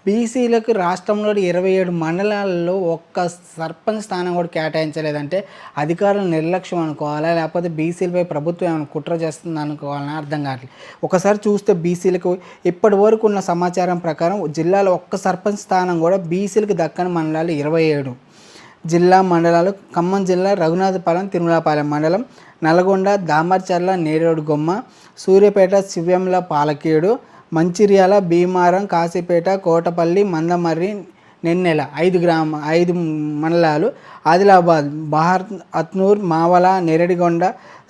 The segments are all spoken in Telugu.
బీసీలకు రాష్ట్రంలోని 27 మండలాల్లో ఒక్క సర్పంచ్ స్థానం కూడా కేటాయించలేదంటే అధికారులు నిర్లక్ష్యం అనుకోవాలా? లేకపోతే బీసీలపై ప్రభుత్వం ఏమైనా కుట్ర చేస్తుంది అనుకోవాలని అర్థం కావట్లేదు. ఒకసారి చూస్తే బీసీలకు ఇప్పటి వరకు ఉన్న సమాచారం ప్రకారం జిల్లాలో ఒక్క సర్పంచ్ స్థానం కూడా బీసీలకు దక్కని మండలాలు 27 జిల్లా మండలాలు. ఖమ్మం జిల్లా రఘునాథపాలెం, తిరుమలపాలెం మండలం, నల్గొండ దామర్చర్ల, నేరేడుగొమ్మ, సూర్యాపేట, శివ్యంల, పాలకేడు, మంచిర్యాల, భీమారం, కాశీపేట, కోటపల్లి, మందమర్రి, నెన్నెల 5 మండలాలు. ఆదిలాబాద్ బహార్, అత్నూర్, మావల, నెరడిగొండ,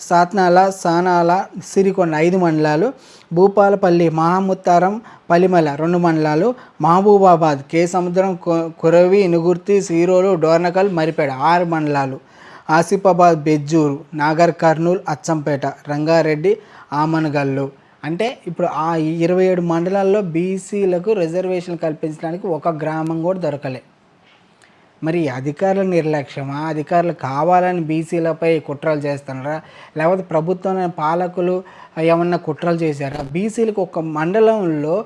సాత్నాల, సానాల, సిరికొండ 5 మండలాలు. భూపాలపల్లి, మహాముత్తారం, పలిమల 2 మండలాలు. మహబూబాబాద్, కే సముద్రం, కురవి, ఇనుగుర్తి, సీరోలు, డోర్నకల్, మరిపేడ 6 మండలాలు. ఆసిఫాబాద్, బెజ్జూరు, నాగర్ కర్నూల్, అచ్చంపేట, రంగారెడ్డి, ఆమనగల్లు. అంటే ఇప్పుడు ఆ 27 మండలాల్లో బీసీలకు రిజర్వేషన్ కల్పించడానికి ఒక గ్రామం కూడా దొరకలే. మరి అధికారుల నిర్లక్ష్యమా? అధికారులు కావాలని బీసీలపై కుట్రలు చేస్తున్నారా? లేకపోతే ప్రభుత్వం పాలకులు ఏమన్నా కుట్రలు చేశారా? బీసీలకు ఒక మండలంలో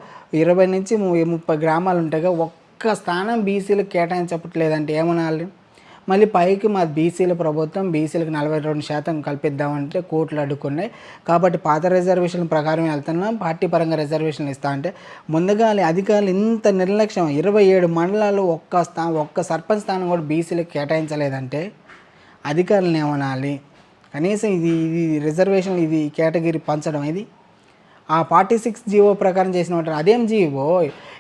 20 నుంచి 30 గ్రామాలు ఉంటాయి. ఒక్క స్థానం బీసీలకు కేటాయించట్లేదంటే ఏమనాలి? మళ్ళీ పైకి మా బీసీల ప్రభుత్వం బీసీలకు 42% కల్పిద్దామంటే కోర్టులు అడ్డుకున్నాయి. కాబట్టి పాత రిజర్వేషన్ ప్రకారం వెళ్తున్నాం, పార్టీ పరంగా రిజర్వేషన్ ఇస్తా అంటే ముందుగా అధికారులు ఇంత నిర్లక్ష్యం 27 మండలాలు ఒక్క సర్పంచ్ స్థానం కూడా బీసీలకు కేటాయించలేదంటే అధికారులను ఏమనాలి? కనీసం ఇది రిజర్వేషన్, ఇది కేటగిరీ పంచడం ఇది ఆ 46 జీవో ప్రకారం చేసిన ఉంటారు. అదేం జీవో?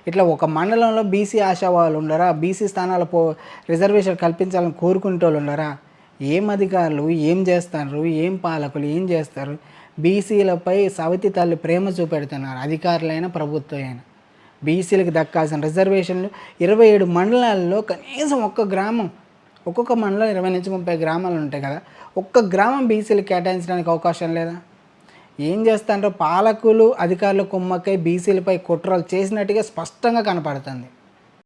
ఇట్లా ఒక మండలంలో బీసీ ఆశావాళ్ళు ఉండరా? బీసీ స్థానాల రిజర్వేషన్ కల్పించాలని కోరుకునే వాళ్ళు ఉండరా? ఏం అధికారులు ఏం చేస్తారు? ఏం పాలకులు ఏం చేస్తారు? బీసీలపై సవతి తల్లి ప్రేమ చూపెడుతున్నారు, అధికారులైనా ప్రభుత్వం అయినా. బీసీలకు దక్కాల్సిన రిజర్వేషన్లు 27 మండలాల్లో కనీసం ఒక్క గ్రామం, ఒక్కొక్క మండలం 20 నుంచి 30 గ్రామాలు ఉంటాయి కదా, ఒక్క గ్రామం బీసీలకు కేటాయించడానికి అవకాశం లేదా? ఏం చేస్తారంటే పాలకులు అధికారుల కుమ్మక్కై బీసీలపై కుట్రలు చేసినట్టుగా స్పష్టంగా కనపడుతుంది.